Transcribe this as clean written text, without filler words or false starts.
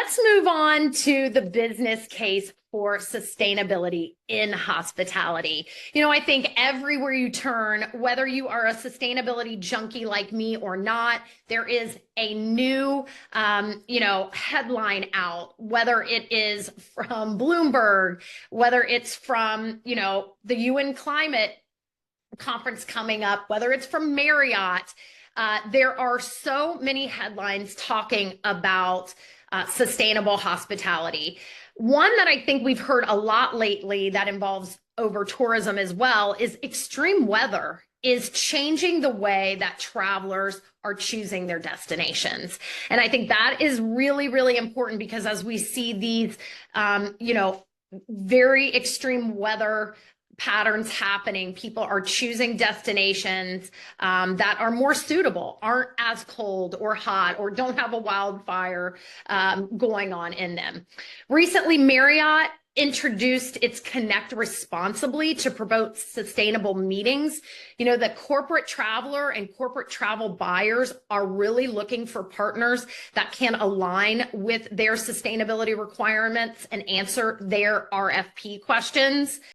Let's move on to the business case for sustainability in hospitality. I think everywhere you turn, whether you are a sustainability junkie like me or not, there is a new, headline out, whether it is from Bloomberg, whether it's from, the UN climate conference coming up, whether it's from Marriott. There are so many headlines talking about sustainable hospitality. One that I think we've heard a lot lately that involves over tourism as well is extreme weather is changing the way that travelers are choosing their destinations. And I think that is really, really important because as we see these, very extreme weather patterns happening, people are choosing destinations that are more suitable, aren't as cold or hot, or don't have a wildfire going on in them. Recently, Marriott introduced its Connect Responsibly to promote sustainable meetings. The corporate traveler and corporate travel buyers are really looking for partners that can align with their sustainability requirements and answer their RFP questions.